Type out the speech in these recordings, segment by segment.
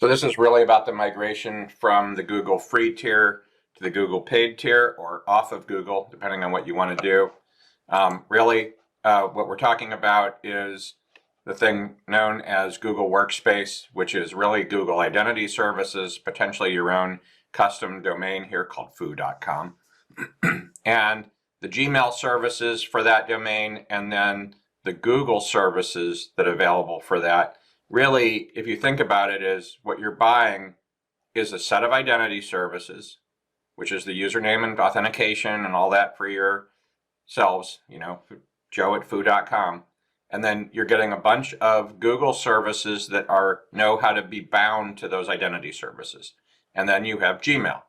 So this is really about the migration from the Google free tier to the Google paid tier, or off of Google, depending on what you want to do. What we're talking about is the thing known as Google Workspace, which is really Google Identity Services, potentially your own custom domain here called foo.com, and the Gmail services for that domain, and then the Google services that are available for that. Really, if you think about it, is what you're buying is a set of identity services, which is the username and authentication and all that for yourselves, Joe at foo.com. And then you're getting a bunch of Google services that know how to be bound to those identity services. And then you have Gmail.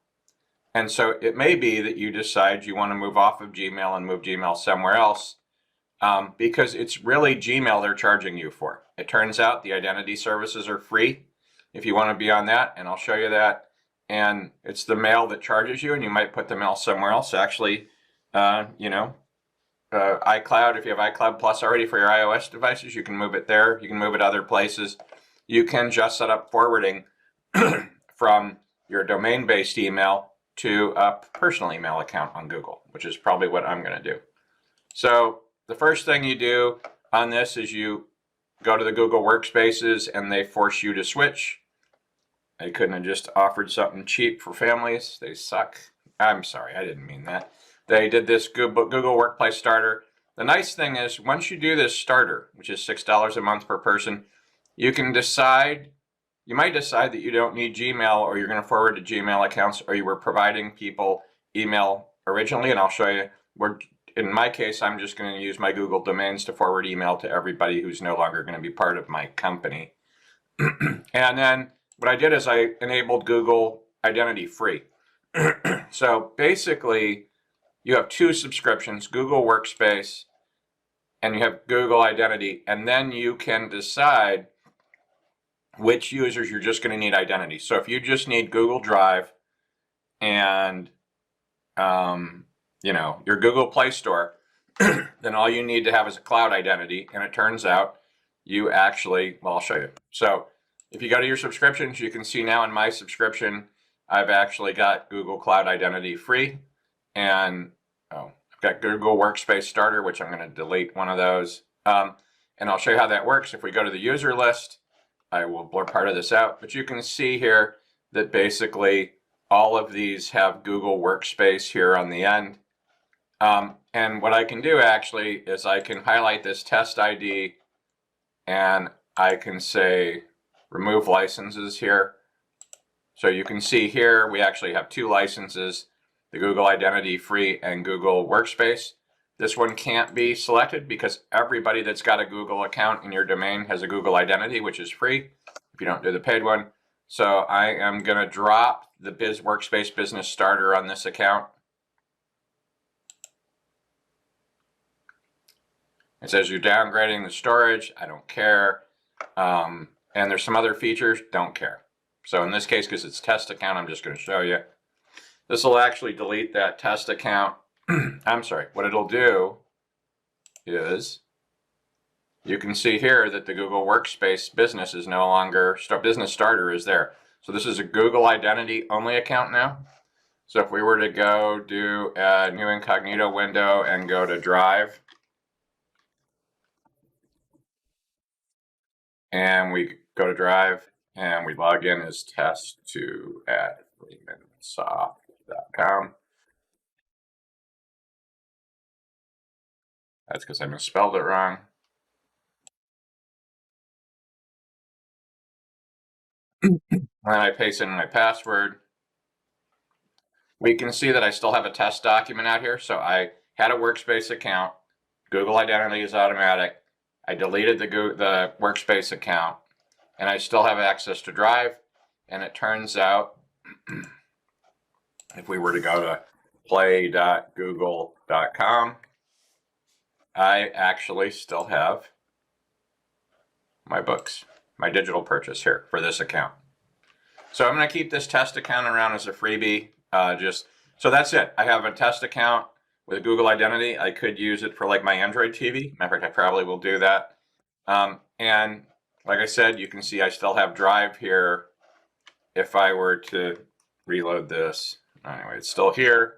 And so it may be that you decide you want to move off of Gmail and move Gmail somewhere else, because it's really Gmail they're charging you for. It turns out the identity services are free if you want to be on that, and I'll show you that. And it's the mail that charges you, and you might put the mail somewhere else. Actually, iCloud, if you have iCloud Plus already for your iOS devices, you can move it there. You can move it other places. You can just set up forwarding from your domain-based email to a personal email account on Google, which is probably what I'm going to do. So the first thing you do on this is you go to the Google Workspaces, and they force you to switch. They couldn't have just offered something cheap for families. They suck. I'm sorry, I didn't mean that. They did this Google Workplace Starter. The nice thing is, once you do this starter, which is $6 a month per person, you can decide, you might decide that you don't need Gmail, or you're going to forward to Gmail accounts, or you were providing people email originally, and I'll show you. In my case, I'm just going to use my Google domains to forward email to everybody who's no longer going to be part of my company. And then what I did is I enabled Google Identity free. So basically, you have two subscriptions, Google Workspace, and you have Google Identity, and then you can decide which users you're just going to need identity. So if you just need Google Drive and your Google Play Store, then all you need to have is a cloud identity. And it turns out you actually, well, I'll show you. So if you go to your subscriptions, you can see now in my subscription, I've actually got Google Cloud Identity free. And I've got Google Workspace Starter, which I'm going to delete one of those. And I'll show you how that works. If we go to the user list, I will blur part of this out. But you can see here that basically all of these have Google Workspace here on the end. And what I can do actually is I can highlight this test ID, and I can say remove licenses here. So you can see here we actually have two licenses, the Google Identity free and Google Workspace. This one can't be selected because everybody that's got a Google account in your domain has a Google Identity, which is free if you don't do the paid one. So I am going to drop the Workspace Business Starter on this account. It says you're downgrading the storage. I don't care. And there's some other features. Don't care. So in this case, because it's test account, I'm just going to show you. This will actually delete that test account. I'm sorry. What it'll do is you can see here that the Google Workspace Business is no longer, Business Starter is there. So this is a Google Identity only account now. So if we were to go do a new incognito window and go to Drive, and we go to Drive and we log in as test2@freemansoft.com. That's because I misspelled it wrong. And I paste in my password. We can see that I still have a test document out here. So I had a Workspace account. Google Identity is automatic. I deleted the Workspace account, and I still have access to Drive. And it turns out, if we were to go to play.google.com, I actually still have my books, my digital purchase here for this account. So I'm going to keep this test account around as a freebie. So that's it. I have a test account with Google Identity. I could use it for like my Android TV. Matter of fact, I probably will do that. And like I said, you can see I still have Drive here if I were to reload this, anyway, it's still here.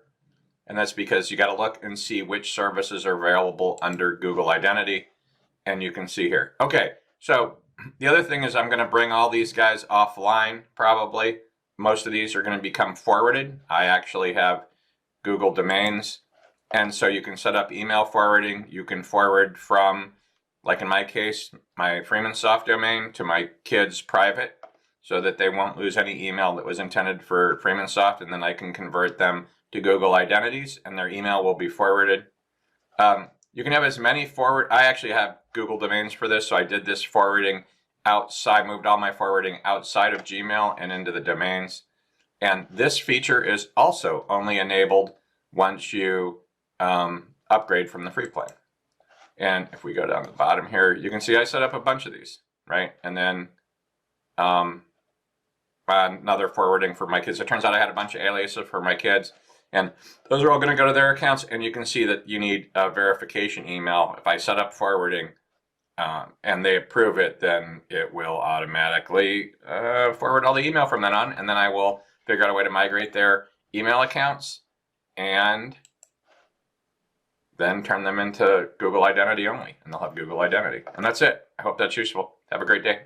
And that's because you got to look and see which services are available under Google Identity. And you can see here. Okay, so the other thing is I'm going to bring all these guys offline, probably. Most of these are going to become forwarded. I actually have Google domains. And so you can set up email forwarding. You can forward from, like in my case, my Freemansoft domain to my kids' private, so that they won't lose any email that was intended for Freemansoft, and then I can convert them to Google identities and their email will be forwarded. You can have as many forward, I actually have Google domains for this, so I did this forwarding outside, moved all my forwarding outside of Gmail and into the domains. And this feature is also only enabled once you upgrade from the free plan. And if we go down the bottom here, you can see I set up a bunch of these, right? And then another forwarding for my kids. It turns out I had a bunch of aliases for my kids, and those are all going to go to their accounts. And you can see that you need a verification email. If I set up forwarding and they approve it, then it will automatically forward all the email from then on. And then I will figure out a way to migrate their email accounts and then turn them into Google Identity only, and they'll have Google Identity. And that's it. I hope that's useful. Have a great day.